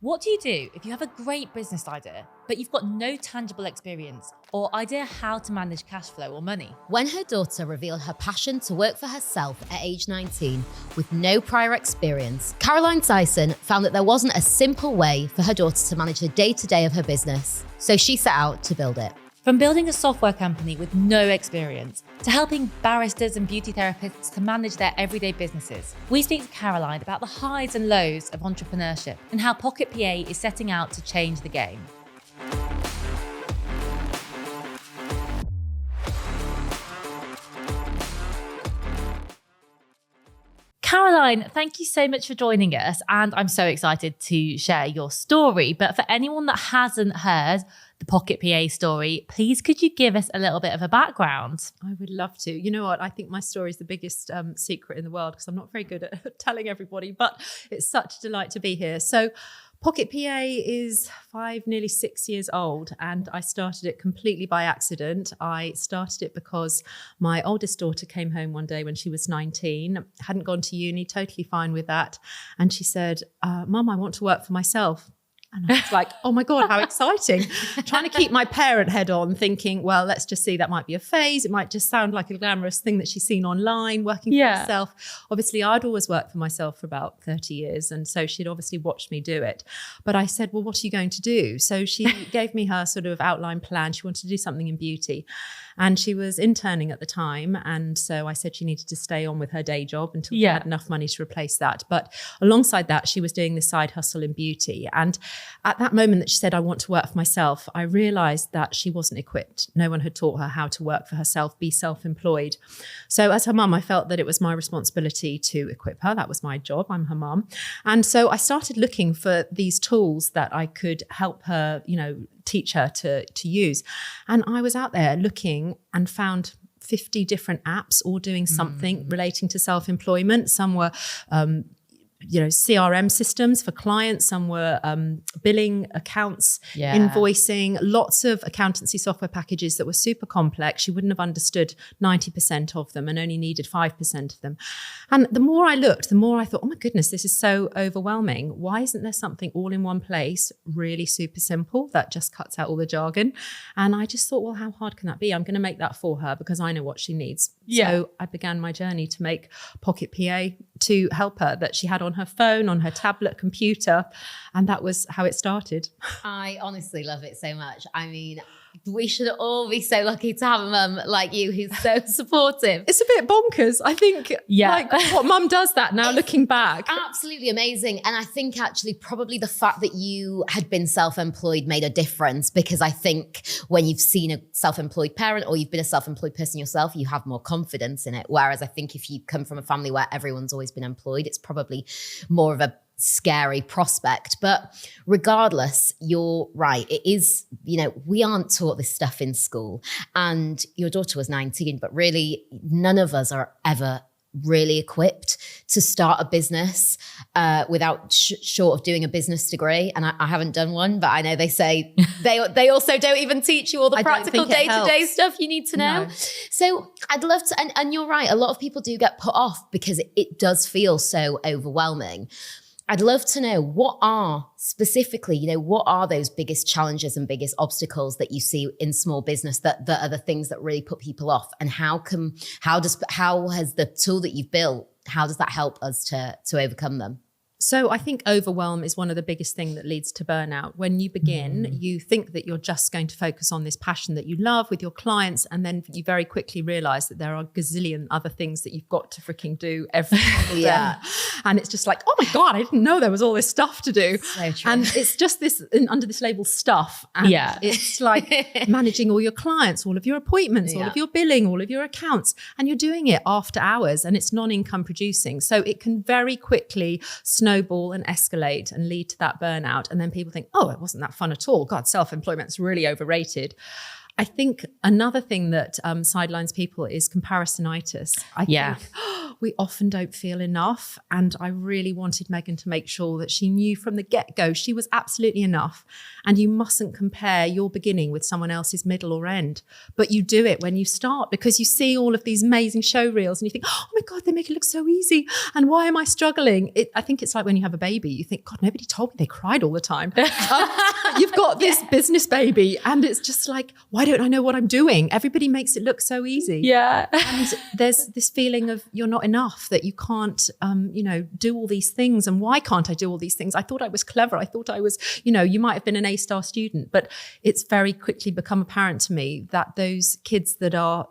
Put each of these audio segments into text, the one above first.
What do you do if you have a great business idea, but you've got no tangible experience or idea how to manage cash flow or money? When her daughter revealed her passion to work for herself at age 19 with no prior experience, Caroline Syson found that there wasn't a simple way for her daughter to manage the day-to-day of her business. So she set out to build it. From building a software company with no experience to helping barristers and beauty therapists to manage their everyday businesses, we speak to Caroline about the highs and lows of entrepreneurship and how Pocket PA is setting out to change the game. Caroline, thank you so much for joining us, and I'm so excited to share your story. But for anyone that hasn't heard the Pocket PA story, please could you give us a little bit of a background? I would love to. You know what? I think my story is the biggest secret in the world because I'm not very good at telling everybody, but it's such a delight to be here. So Pocket PA is nearly 6 years old, and I started it completely by accident. I started it because my oldest daughter came home one day when she was 19, hadn't gone to uni, totally fine with that. And she said, Mum, I want to work for myself. And I was like, oh my God, how exciting. Trying to keep my parent head on, thinking, well, let's just see, that might be a phase. It might just sound like a glamorous thing that she's seen online, working for herself. Obviously, I'd always worked for myself for about 30 years. And so she'd obviously watched me do it. But I said, well, what are you going to do? So she gave me her sort of outline plan. She wanted to do something in beauty. And she was interning at the time. And so I said she needed to stay on with her day job until she had enough money to replace that. But alongside that, she was doing this side hustle in beauty. And at that moment that she said, I want to work for myself, I realized that she wasn't equipped. No one had taught her how to work for herself, be self-employed. So as her mum, I felt that it was my responsibility to equip her. That was my job. I'm her mum. And so I started looking for these tools that I could help her, teach her to use. And I was out there looking and found 50 different apps all doing something relating to self-employment. Some were CRM systems for clients. Some were billing, accounts, invoicing, lots of accountancy software packages that were super complex. You wouldn't have understood 90% of them and only needed 5% of them. And the more I looked, the more I thought, oh my goodness, this is so overwhelming. Why isn't there something all in one place, really super simple, that just cuts out all the jargon? And I just thought, well, how hard can that be? I'm going to make that for her because I know what she needs. So I began my journey to make Pocket PA to help her, that she had on her phone, on her tablet, computer. And that was how it started. I honestly love it so much. I mean, we should all be so lucky to have a mum like you who's so supportive. It's a bit bonkers. I think like what mum does that now looking back. Absolutely amazing. And I think actually probably the fact that you had been self-employed made a difference, because I think when you've seen a self-employed parent or you've been a self-employed person yourself, you have more confidence in it. Whereas I think if you come from a family where everyone's always been employed, it's probably more of a scary prospect. But regardless, you're right. It is, we aren't taught this stuff in school. And your daughter was 19, but really none of us are ever really equipped to start a business without short of doing a business degree. And I haven't done one, but I know they say they also don't even teach you all the practical day-to-day stuff you need to know. No. So I'd love to, and you're right, a lot of people do get put off because it does feel so overwhelming. I'd love to know what are those biggest challenges and biggest obstacles that you see in small business that are the things that really put people off, and how has the tool that you've built, how does that help us to overcome them? So I think overwhelm is one of the biggest things that leads to burnout. When you begin, you think that you're just going to focus on this passion that you love with your clients, and then you very quickly realize that there are a gazillion other things that you've got to freaking do every day. And it's just like, oh my God, I didn't know there was all this stuff to do. So true. And it's just this under this label stuff. And it's like managing all your clients, all of your appointments, all of your billing, all of your accounts, and you're doing it after hours, and it's non-income producing. So it can very quickly snowball and escalate and lead to that burnout. And then people think, oh, it wasn't that fun at all. God, self-employment's really overrated. I think another thing that sidelines people is comparisonitis. I think we often don't feel enough. And I really wanted Megan to make sure that she knew from the get-go she was absolutely enough. And you mustn't compare your beginning with someone else's middle or end. But you do it when you start, because you see all of these amazing show reels and you think, oh my God, they make it look so easy. And why am I struggling? I think it's like when you have a baby, you think, God, nobody told me they cried all the time. You've got this business baby and it's just like, why don't I know what I'm doing? Everybody makes it look so easy. Yeah. And there's this feeling of you're not enough, that you can't, do all these things. And why can't I do all these things? I thought I was clever. I thought I was, you might have been an A-star student, but it's very quickly become apparent to me that those kids that are,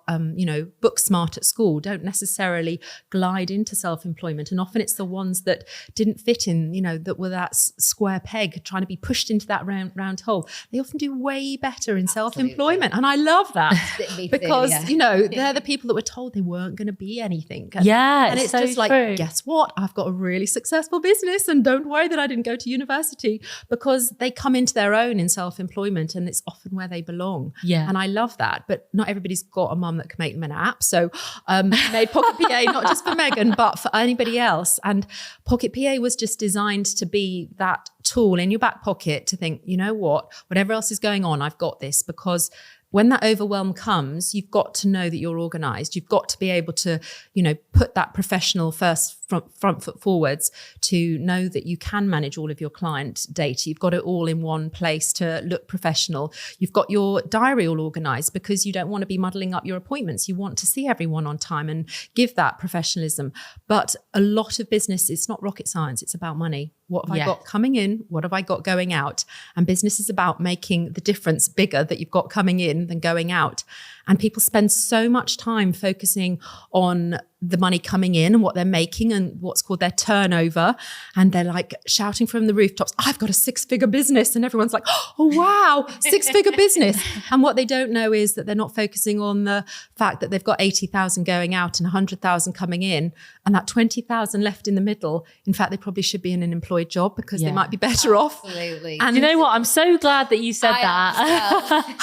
book smart at school don't necessarily glide into self-employment. And often it's the ones that didn't fit in, that were that square peg trying to be pushed into that round hole. They often do way better in self-employment. And I love that because, they're the people that were told they weren't going to be anything. And it's so just like, true. Guess what? I've got a really successful business and don't worry that I didn't go to university, because they come into their own in self-employment and it's often where they belong. Yeah. And I love that. But not everybody's got a mum that can make them an app. So made Pocket PA not just for Megan, but for anybody else. And Pocket PA was just designed to be that tool in your back pocket to think, you know what, whatever else is going on, I've got this. Because when that overwhelm comes, you've got to know that you're organized. You've got to be able to, put that professional front foot forwards to know that you can manage all of your client data. You've got it all in one place to look professional. You've got your diary all organized because you don't want to be muddling up your appointments. You want to see everyone on time and give that professionalism. But a lot of business, it's not rocket science. It's about money. What have I got coming in? What have I got going out? And business is about making the difference bigger that you've got coming in than going out. And people spend so much time focusing on the money coming in and what they're making and what's called their turnover. And they're like shouting from the rooftops, I've got a 6-figure business. And everyone's like, oh, wow, 6-figure business. And what they don't know is that they're not focusing on the fact that they've got 80,000 going out and 100,000 coming in. And that 20,000 left in the middle, in fact, they probably should be in an employed job because they might be better off. Absolutely. And you know what? I'm so glad that you said that.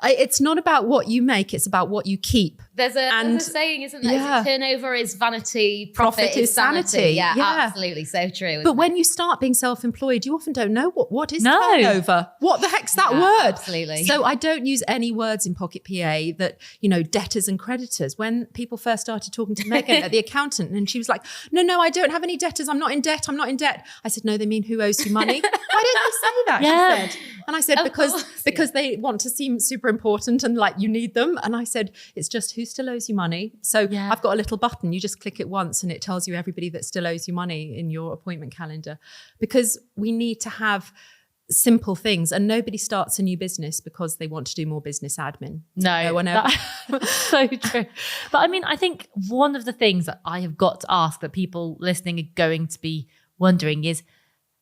It's not about what you make, it's about what you keep. There's a saying, isn't there? Yeah. Turnover is vanity, profit is sanity. Yeah, absolutely. So true. But when you start being self-employed, you often don't know what is No. turnover. What the heck's that word? Absolutely. So I don't use any words in Pocket PA that, debtors and creditors. When people first started talking to Megan at the accountant and she was like, no, I don't have any debtors. I'm not in debt. I said, no, they mean who owes you money? Why didn't you say that? Yeah. She said. And I said, because they want to seem super important and like you need them. And I said, it's just who still owes you money. So I've got a little button. You just click it once and it tells you everybody that still owes you money in your appointment calendar, because we need to have simple things, and nobody starts a new business because they want to do more business admin. No one ever. That's so true. But I mean, I think one of the things that I have got to ask that people listening are going to be wondering is,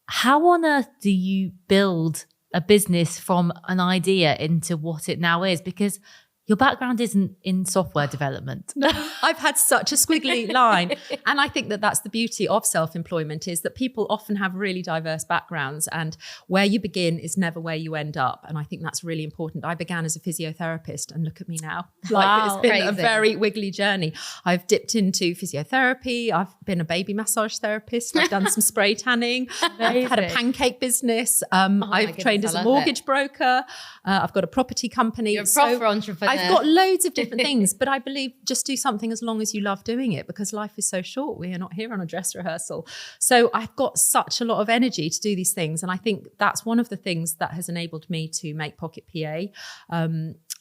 how on earth do you build a business from an idea into what it now is? Because your background isn't in software development. No, I've had such a squiggly line. And I think that that's the beauty of self-employment, is that people often have really diverse backgrounds, and where you begin is never where you end up. And I think that's really important. I began as a physiotherapist and look at me now. Wow. It's been a very wiggly journey. I've dipped into physiotherapy. I've been a baby massage therapist. I've done some spray tanning. I've had a pancake business. I've trained as a mortgage broker. I've got a property company. You're a proper entrepreneur. I've got loads of different things, but I believe just do something as long as you love doing it, because life is so short. We are not here on a dress rehearsal. So I've got such a lot of energy to do these things. And I think that's one of the things that has enabled me to make Pocket PA,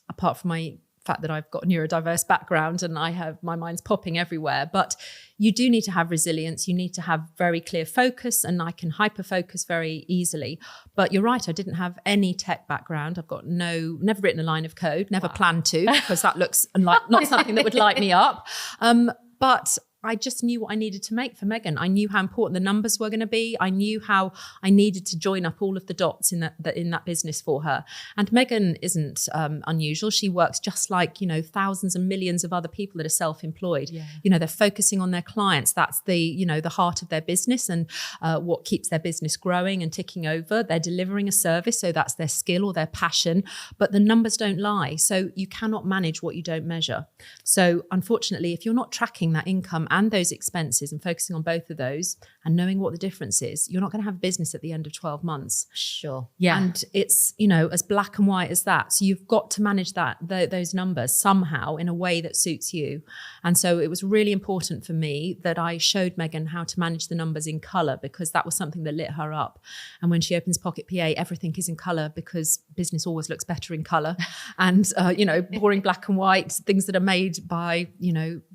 apart from my fact that I've got a neurodiverse background and I have my mind's popping everywhere. But you do need to have resilience. You need to have very clear focus, and I can hyper focus very easily. But you're right, I didn't have any tech background. I've got never written a line of code, never planned to, because that looks like not something that would light me up. But I just knew what I needed to make for Megan. I knew how important the numbers were going to be. I knew how I needed to join up all of the dots in that business for her. And Megan isn't unusual. She works just like, thousands and millions of other people that are self-employed. Yeah. They're focusing on their clients. That's the heart of their business and what keeps their business growing and ticking over. They're delivering a service, so that's their skill or their passion. But the numbers don't lie. So you cannot manage what you don't measure. So unfortunately, if you're not tracking that income and those expenses and focusing on both of those and knowing what the difference is, you're not going to have a business at the end of 12 months. Sure. Yeah. And it's, as black and white as that. So you've got to manage those numbers somehow in a way that suits you. And so it was really important for me that I showed Megan how to manage the numbers in color, because that was something that lit her up. And when she opens Pocket PA, everything is in color because business always looks better in color. And, boring black and white, things that are made by,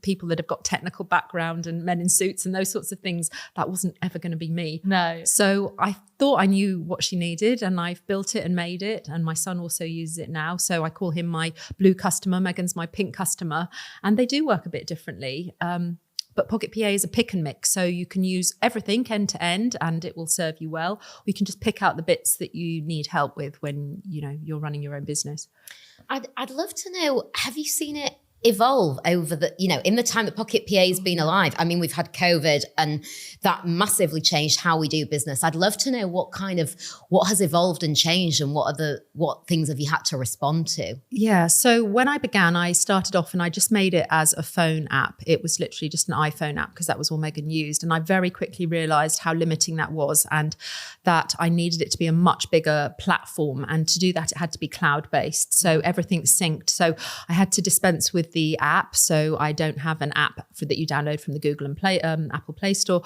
people that have got technical background and men in suits and those sorts of things, that wasn't ever going to be me. No. So I thought I knew what she needed, and I've built it and made it. And my son also uses it now. So I call him my blue customer. Megan's my pink customer. And they do work a bit differently. But Pocket PA is a pick and mix. So you can use everything end to end and it will serve you well. Or you can just pick out the bits that you need help with when, you're running your own business. I'd love to know, have you seen it evolve over in the time that Pocket PA has been alive? I mean, we've had COVID and that massively changed how we do business. I'd love to know what has evolved and changed, and what things have you had to respond to? Yeah. So when I began, I started off and I just made it as a phone app. It was literally just an iPhone app because that was all Megan used. And I very quickly realized how limiting that was, and that I needed it to be a much bigger platform. And to do that, it had to be cloud-based. So everything's synced. So I had to dispense with the app. So I don't have an app that you download from the Google and Apple Play Store.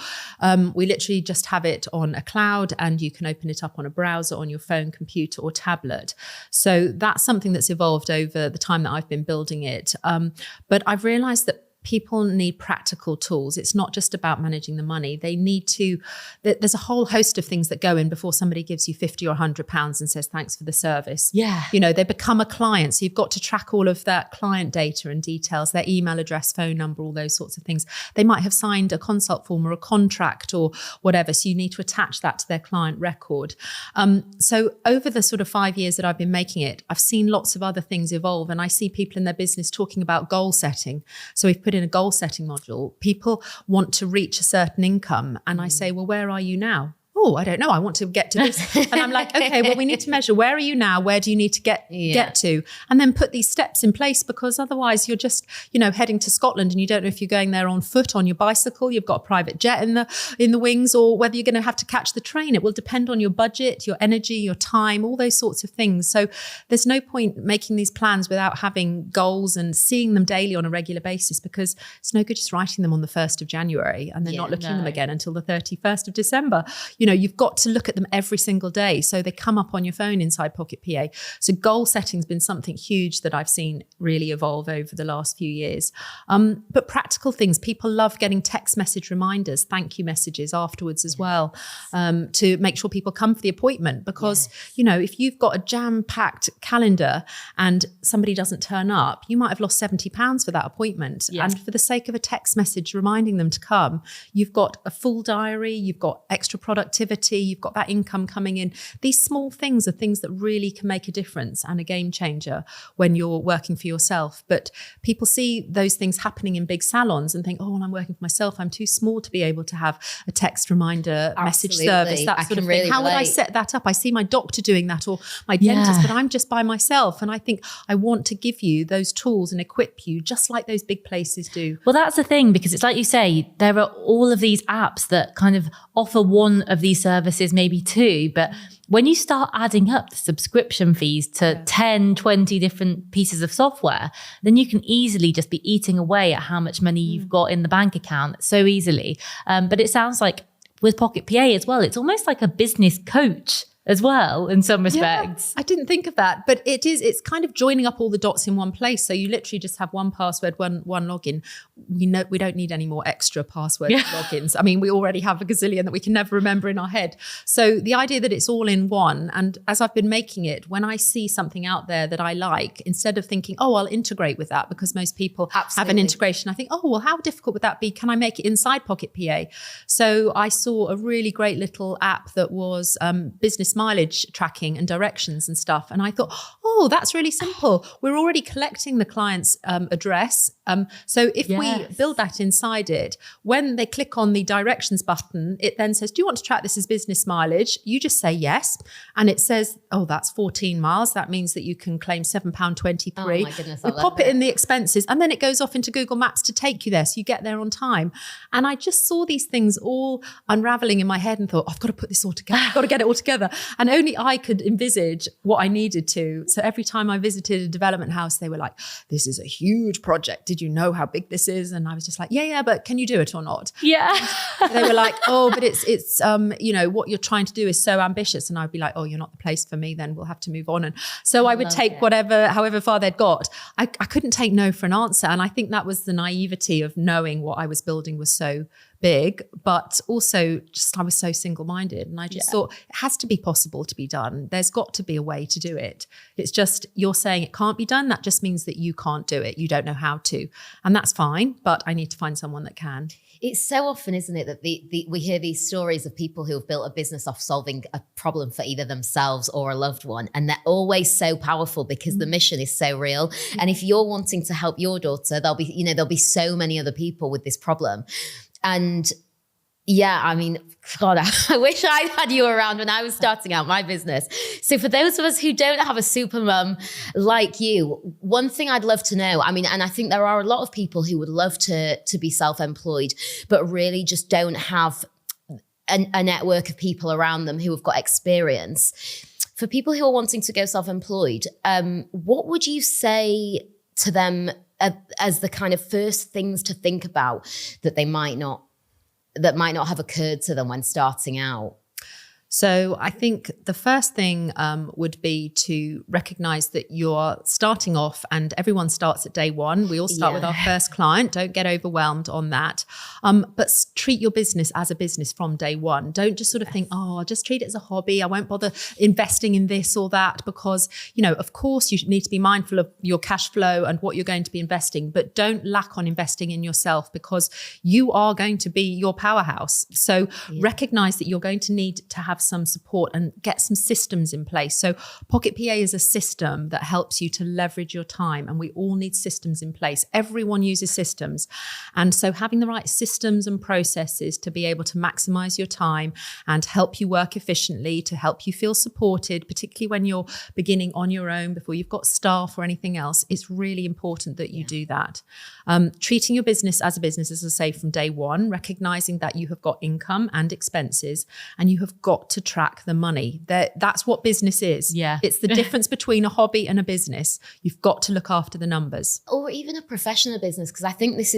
We literally just have it on a cloud, and you can open it up on a browser on your phone, computer or tablet. So that's something that's evolved over the time that I've been building it. But I've realized that people need practical tools. It's not just about managing the money. They need to, there's a whole host of things that go in before somebody gives you 50 or 100 pounds and says, thanks for the service. Yeah. They become a client. So you've got to track all of that client data and details, their email address, phone number, all those sorts of things. They might have signed a consult form or a contract or whatever. So you need to attach that to their client record. So over the sort of 5 years that I've been making it, I've seen lots of other things evolve, and I see people in their business talking about goal setting. So we've put in a goal setting module. People want to reach a certain income, and I say, well, where are you now? Oh, I don't know. I want to get to this. And I'm like, okay, well, we need to measure. Where are you now? Where do you need to get to? And then put these steps in place, because otherwise you're just, heading to Scotland and you don't know if you're going there on foot, on your bicycle, you've got a private jet in the wings, or whether you're going to have to catch the train. It will depend on your budget, your energy, your time, all those sorts of things. So there's no point making these plans without having goals and seeing them daily on a regular basis, because it's no good just writing them on the 1st of January and then not looking at them again until the 31st of December. You've got to look at them every single day. So they come up on your phone inside Pocket PA. So goal setting's been something huge that I've seen really evolve over the last few years. But practical things, people love getting text message reminders, thank you messages afterwards as well, to make sure people come for the appointment. Because, if you've got a jam-packed calendar and somebody doesn't turn up, you might have lost £70 for that appointment. Yeah. And for the sake of a text message reminding them to come, you've got a full diary, you've got extra productivity, you've got that income coming in. These small things are things that really can make a difference and a game changer when you're working for yourself. But people see those things happening in big salons and think, oh, well, I'm working for myself. I'm too small to be able to have a text reminder, message service, that sort of thing. Really How would I set that up? I see my doctor doing that, or my dentist, but I'm just by myself. And I think I want to give you those tools and equip you just like those big places do. Well, that's the thing, because it's like you say, there are all of these apps that kind of offer one of these services, maybe two, but when you start adding up the subscription fees to 10, 20 different pieces of software, then you can easily just be eating away at how much money you've got in the bank account so easily. But it sounds like with Pocket PA as well, it's almost like a business coach as well in some respects. I didn't think of that, but it's kind of joining up all the dots in one place. So you literally just have one password, one login. We don't need any more extra password logins. I mean, we already have a gazillion that we can never remember in our head. So the idea that it's all in one, and as I've been making it, when I see something out there that I like, instead of thinking, oh, I'll integrate with that, because most people have an integration, I think, oh, well, how difficult would that be? Can I make it inside Pocket PA? So I saw a really great little app that was business mileage tracking and directions and stuff. And I thought, oh, that's really simple. We're already collecting the client's address. So if we build that inside it, when they click on the directions button, it then says, do you want to track this as business mileage? You just say yes. And it says, oh, that's 14 miles. That means that you can claim £7.23. Oh my goodness, we pop it in the expenses, and then it goes off into Google Maps to take you there. So you get there on time. And I just saw these things all unraveling in my head and thought, I've got to put this all together. I've got to get it all together. And only I could envisage what I needed to. So every time I visited a development house, they were like, this is a huge project. Did you know how big this is? And I was just like, yeah, but can you do it or not? Yeah. They were like, oh, but it's what you're trying to do is so ambitious. And I'd be like, oh, you're not the place for me, then we'll have to move on. And so I would take however far they'd got. I couldn't take no for an answer. And I think that was the naivety of knowing what I was building was so big, but also just I was so single-minded, and I just thought it has to be possible to be done. There's got to be a way to do it. It's just you're saying it can't be done. That just means that you can't do it. You don't know how to, and that's fine. But I need to find someone that can. It's so often, isn't it, that we hear these stories of people who have built a business off solving a problem for either themselves or a loved one. And they're always so powerful because the mission is so real. And if you're wanting to help your daughter, there'll be so many other people with this problem. And yeah, I mean, God, I wish I had you around when I was starting out my business. So for those of us who don't have a super mum like you, one thing I'd love to know, I mean, and I think there are a lot of people who would love to be self-employed, but really just don't have a network of people around them who have got experience. For people who are wanting to go self-employed, what would you say to them as the kind of first things to think about that might not have occurred to them when starting out? So I think the first thing would be to recognize that you're starting off, and everyone starts at day one. We all start with our first client. Don't get overwhelmed on that. But treat your business as a business from day one. Don't just sort of think, oh, I'll just treat it as a hobby. I won't bother investing in this or that, because, of course you need to be mindful of your cash flow and what you're going to be investing, but don't lack on investing in yourself, because you are going to be your powerhouse. So recognize that you're going to need to have some support and get some systems in place. So Pocket PA is a system that helps you to leverage your time, and we all need systems in place. Everyone uses systems. And so having the right systems and processes to be able to maximize your time and help you work efficiently, to help you feel supported, particularly when you're beginning on your own before you've got staff or anything else, it's really important that you do that. Treating your business as a business, as I say, from day one, recognizing that you have got income and expenses, and you have got to track the money. That's what business is. Yeah. It's the difference between a hobby and a business. You've got to look after the numbers. Or even a professional business, because I think this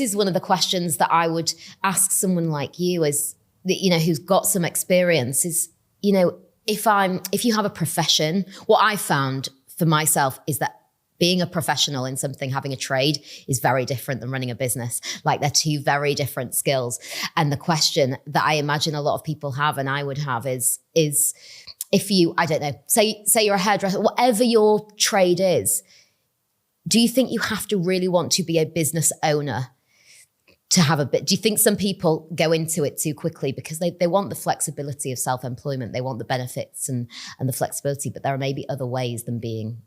is one of the questions that I would ask someone like you, is that, who's got some experience, is, if you have a profession, what I found for myself is that being a professional in something, having a trade, is very different than running a business. Like, they're two very different skills. And the question that I imagine a lot of people have, and I would have, is if you, I don't know, say you're a hairdresser, whatever your trade is, do you think you have to really want to be a business owner to have a bit? Do you think some people go into it too quickly because they want the flexibility of self-employment, they want the benefits and the flexibility, but there are maybe other ways than being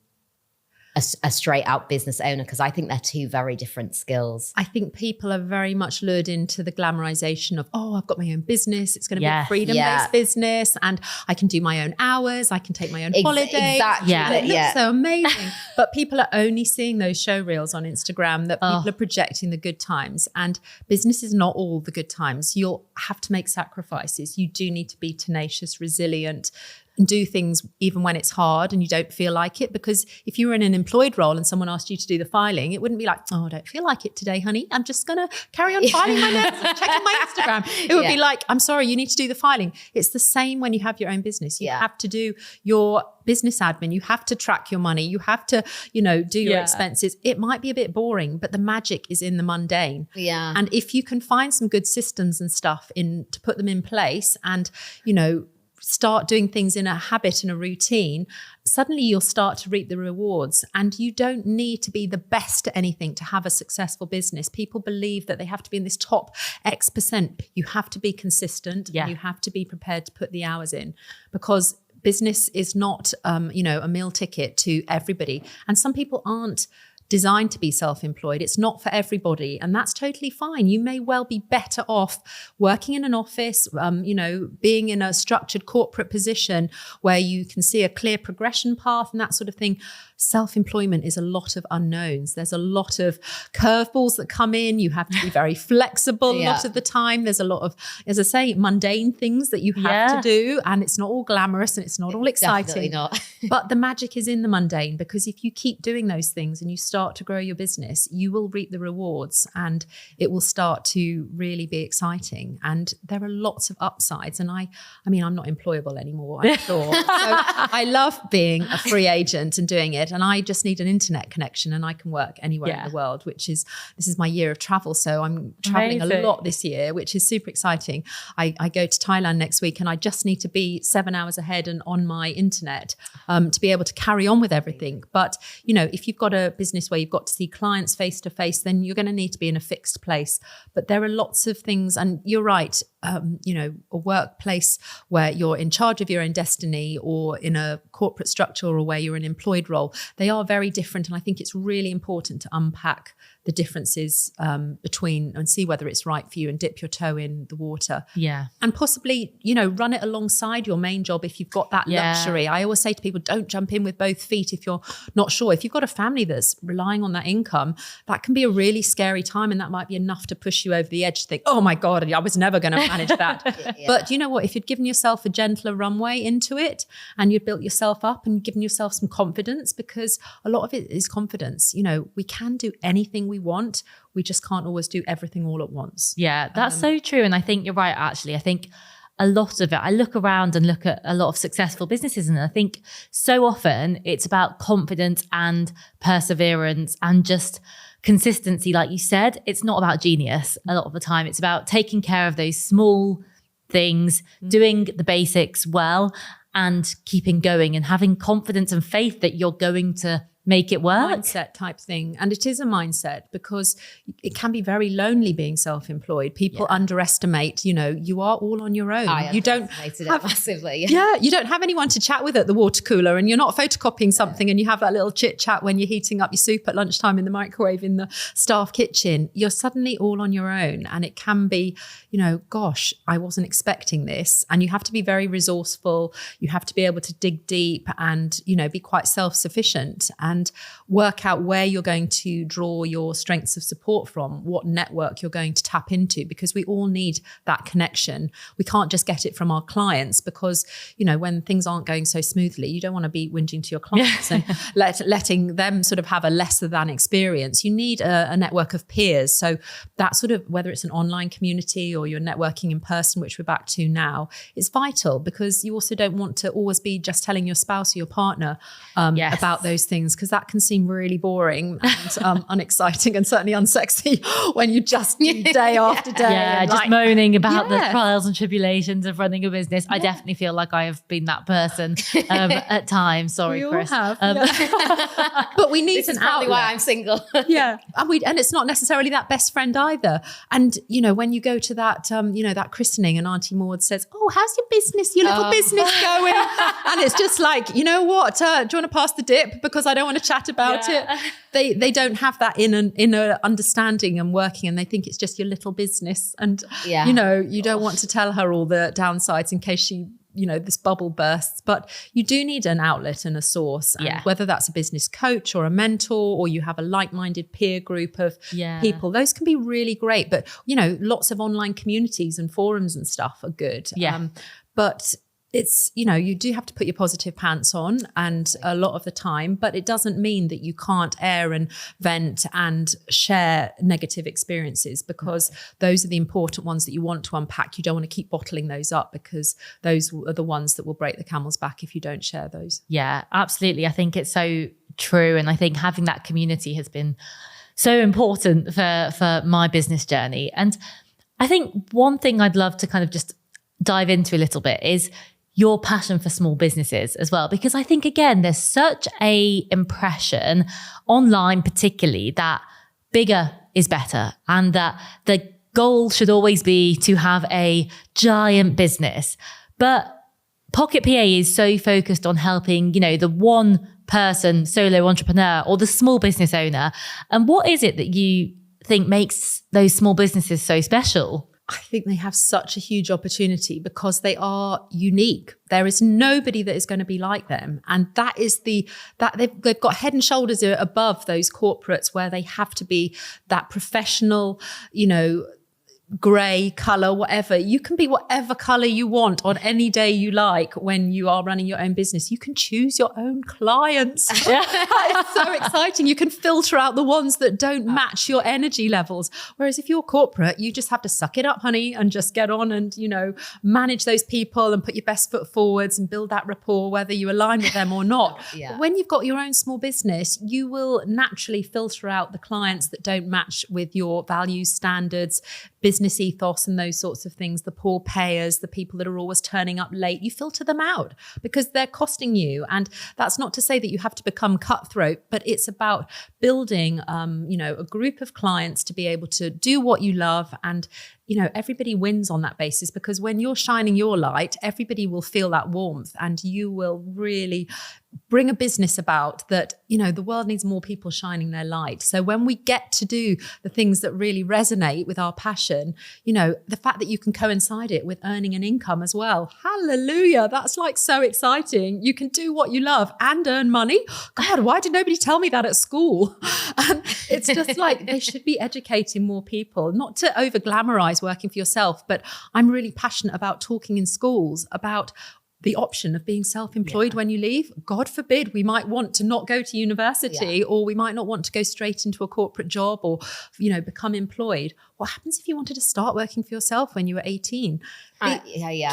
a straight out business owner? Because I think they're two very different skills. I think people are very much lured into the glamorization of, oh, I've got my own business. It's going to be a freedom-based business, and I can do my own hours. I can take my own holiday. Exactly. And it looks so amazing. But people are only seeing those show reels on Instagram that people are projecting the good times. And business is not all the good times. You'll have to make sacrifices. You do need to be tenacious, resilient, and do things even when it's hard and you don't feel like it. Because if you were in an employed role and someone asked you to do the filing, it wouldn't be like, oh, I don't feel like it today, honey. I'm just going to carry on filing my notes and checking my Instagram. It would be like, I'm sorry, you need to do the filing. It's the same when you have your own business. You have to do your business admin. You have to track your money. You have to, do your expenses. It might be a bit boring, but the magic is in the mundane. Yeah. And if you can find some good systems and stuff to put them in place and, start doing things in a habit and a routine, suddenly you'll start to reap the rewards. And you don't need to be the best at anything to have a successful business. People believe that they have to be in this top X%. You have to be consistent and you have to be prepared to put the hours in, because business is not, a meal ticket to everybody. And some people aren't designed to be self-employed. It's not for everybody, and that's totally fine. You may well be better off working in an office, being in a structured corporate position where you can see a clear progression path and that sort of thing. Self-employment is a lot of unknowns. There's a lot of curveballs that come in. You have to be very flexible a lot of the time. There's a lot of, as I say, mundane things that you have to do, and it's not all glamorous and it's not all exciting. Definitely not. But the magic is in the mundane, because if you keep doing those things and you start to grow your business, you will reap the rewards and it will start to really be exciting. And there are lots of upsides. And I'm not employable anymore, I'm sure. So I love being a free agent and doing it. And I just need an internet connection and I can work anywhere in the world, this is my year of travel. So I'm traveling a lot this year, which is super exciting. I go to Thailand next week and I just need to be 7 hours ahead and on my internet to be able to carry on with everything. But, if you've got a business where you've got to see clients face to face, then you're going to need to be in a fixed place. But there are lots of things, and you're right, a workplace where you're in charge of your own destiny, or in a corporate structure, or where you're in an employed role, they are very different. And I think it's really important to unpack the differences between and see whether it's right for you and dip your toe in the water. Yeah. And possibly, run it alongside your main job if you've got that luxury. I always say to people, don't jump in with both feet if you're not sure. If you've got a family that's relying on that income, that can be a really scary time, and that might be enough to push you over the edge to think, oh my God, I was never going to manage that. But you know what? If you'd given yourself a gentler runway into it and you'd built yourself up and given yourself some confidence, because a lot of it is confidence. We can do anything we want. We just can't always do everything all at once. Yeah, that's so true. And I think you're right, actually. I think a lot of it, I look around and look at a lot of successful businesses, and I think so often it's about confidence and perseverance and just consistency. Like you said, it's not about genius a lot of the time. It's about taking care of those small things, doing the basics well, and keeping going and having confidence and faith that you're going to make it work. Mindset type thing. And it is a mindset, because it can be very lonely being self-employed. People underestimate, you are all on your own. You don't have it massively. Yeah, you don't have anyone to chat with at the water cooler, and you're not photocopying something and you have that little chit chat when you're heating up your soup at lunchtime in the microwave in the staff kitchen. You're suddenly all on your own, and it can be, gosh, I wasn't expecting this. And you have to be very resourceful. You have to be able to dig deep and, be quite self-sufficient and work out where you're going to draw your strengths of support from, what network you're going to tap into, because we all need that connection. We can't just get it from our clients, because, when things aren't going so smoothly, you don't want to be whinging to your clients and letting them sort of have a lesser than experience. You need a network of peers. So that sort of, whether it's an online community or you're networking in person, which we're back to now, it's vital, because you also don't want to always be just telling your spouse or your partner about those things, because that can seem really boring and unexciting and certainly unsexy when you just do day after day. Yeah, just moaning about the trials and tribulations of running a business. I definitely feel like I have been that person at times. Sorry, we Chris. All have, but we need this is probably why I'm single. And it's not necessarily that best friend either. And when you go to that that christening, and Auntie Maud says, "Oh, how's your business? Your little business going?" And it's just like, you know what? Do you want to pass the dip? Because I don't want to chat about it. They don't have that inner understanding and working, and they think it's just your little business. And you don't want to tell her all the downsides in case she, this bubble bursts. But you do need an outlet and a source. And whether that's a business coach or a mentor, or you have a like-minded peer group of people, those can be really great. But lots of online communities and forums and stuff are good. But it's, you do have to put your positive pants on and a lot of the time, but it doesn't mean that you can't air and vent and share negative experiences, because those are the important ones that you want to unpack. You don't want to keep bottling those up, because those are the ones that will break the camel's back if you don't share those. Yeah, absolutely. I think it's so true. And I think having that community has been so important for my business journey. And I think one thing I'd love to kind of just dive into a little bit is your passion for small businesses as well. Because I think, again, there's such a impression online, particularly, that bigger is better, and that the goal should always be to have a giant business. But Pocket PA is so focused on helping, the one person solo entrepreneur or the small business owner. And what is it that you think makes those small businesses so special? I think they have such a huge opportunity because they are unique. There is nobody that is going to be like them. And that is that they've got head and shoulders above those corporates where they have to be that professional, grey color, whatever. You can be whatever color you want on any day you like when you are running your own business. You can choose your own clients. It's so exciting. You can filter out the ones that don't match your energy levels. Whereas if you're corporate, you just have to suck it up, honey, and just get on and, manage those people and put your best foot forwards and build that rapport, whether you align with them or not. Yeah. But when you've got your own small business, you will naturally filter out the clients that don't match with your values, standards, business ethos and those sorts of things, the poor payers, the people that are always turning up late. You filter them out because they're costing you. And that's not to say that you have to become cutthroat, but it's about building, a group of clients to be able to do what you love. And everybody wins on that basis, because when you're shining your light, everybody will feel that warmth, and you will really bring a business about that, the world needs more people shining their light. So when we get to do the things that really resonate with our passion, the fact that you can coincide it with earning an income as well. Hallelujah. That's like so exciting. You can do what you love and earn money. God, why did nobody tell me that at school? It's just like they should be educating more people, not to over glamorize working for yourself, but I'm really passionate about talking in schools about the option of being self-employed when you leave. God forbid, we might want to not go to university or we might not want to go straight into a corporate job or, become employed. What happens if you wanted to start working for yourself when you were 18?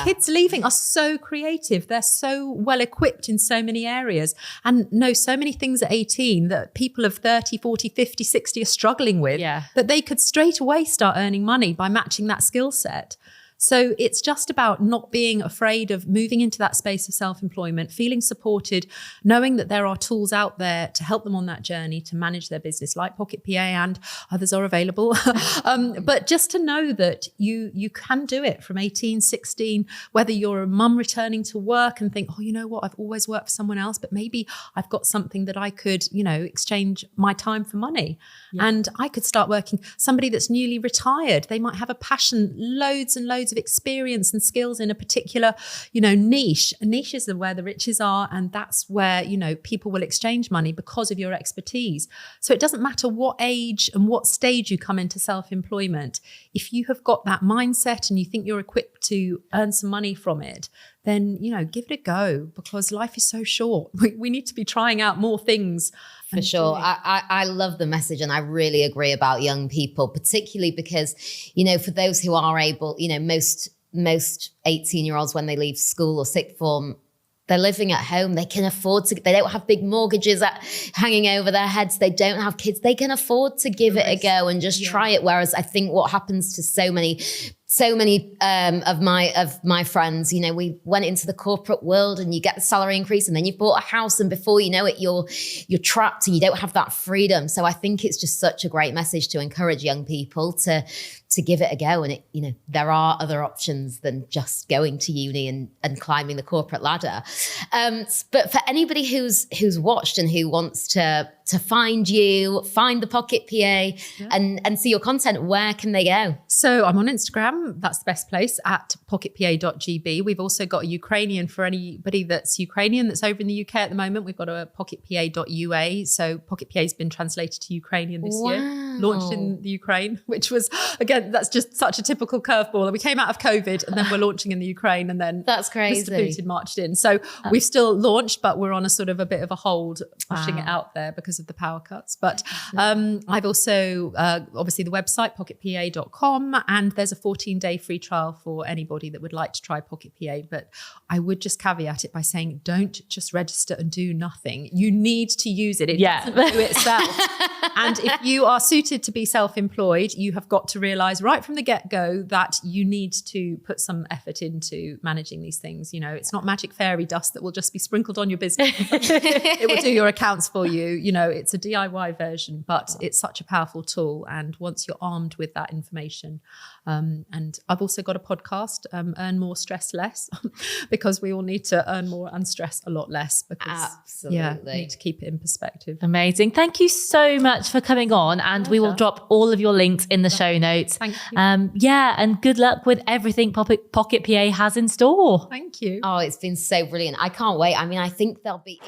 Kids leaving are so creative. They're so well equipped in so many areas and know so many things at 18 that people of 30, 40, 50, 60 are struggling with, that they could straight away start earning money by matching that skill set. So it's just about not being afraid of moving into that space of self-employment, feeling supported, knowing that there are tools out there to help them on that journey to manage their business, like Pocket PA, and others are available. But just to know that you can do it from 18, 16, whether you're a mum returning to work and think, oh, you know what, I've always worked for someone else, but maybe I've got something that I could, exchange my time for money. Yeah. And I could start working. Somebody that's newly retired, they might have a passion, loads and loads of experience and skills in a particular, niche. Niches are where the riches are, and that's where, people will exchange money because of your expertise. So it doesn't matter what age and what stage you come into self-employment. If you have got that mindset and you think you're equipped to earn some money from it, then, give it a go, because life is so short. We need to be trying out more things. For sure. I love the message, and I really agree about young people, particularly because, for those who are able, most 18-year-olds when they leave school or sixth form, they're living at home. They can afford to, they don't have big mortgages hanging over their heads. They don't have kids. They can afford to give it a go and just try it. Whereas I think what happens to so many of my friends, we went into the corporate world and you get the salary increase and then you've bought a house and before you know it, you're trapped and you don't have that freedom. So I think it's just such a great message to encourage young people to give it a go. And there are other options than just going to uni and climbing the corporate ladder. But for anybody who's watched and who wants to find you, find the Pocket PA and see your content, where can they go? So I'm on Instagram. That's the best place, at pocketpa.gb. We've also got a Ukrainian for anybody that's Ukrainian that's over in the UK at the moment. We've got a pocketpa.ua. So Pocket PA has been translated to Ukrainian this year. launched in the Ukraine, which was, again, that's just such a typical curveball. We came out of COVID and then we're launching in the Ukraine, and then That's crazy. Mr. Putin marched in. So we've still launched, but we're on a sort of a bit of a hold, pushing it out there because of the power cuts. But I've also, obviously the website, pocketpa.com, and there's a 14-day free trial for anybody that would like to try Pocket PA. But I would just caveat it by saying, don't just register and do nothing. You need to use it. It doesn't do itself. And if you are suited to be self-employed, you have got to realize right from the get-go that you need to put some effort into managing these things. You know, it's not magic fairy dust that will just be sprinkled on your business. It will do your accounts for you. You know, it's a DIY version, but it's such a powerful tool. And once you're armed with that information, and I've also got a podcast, Earn More, Stress Less, because we all need to earn more and stress a lot less, because need to keep it in perspective. Amazing. Thank you so much for coming on, and we will drop all of your links in the show notes. Thank you. And good luck with everything Pocket PA has in store. Thank you. Oh, it's been so brilliant. I can't wait. I mean, I think there'll be...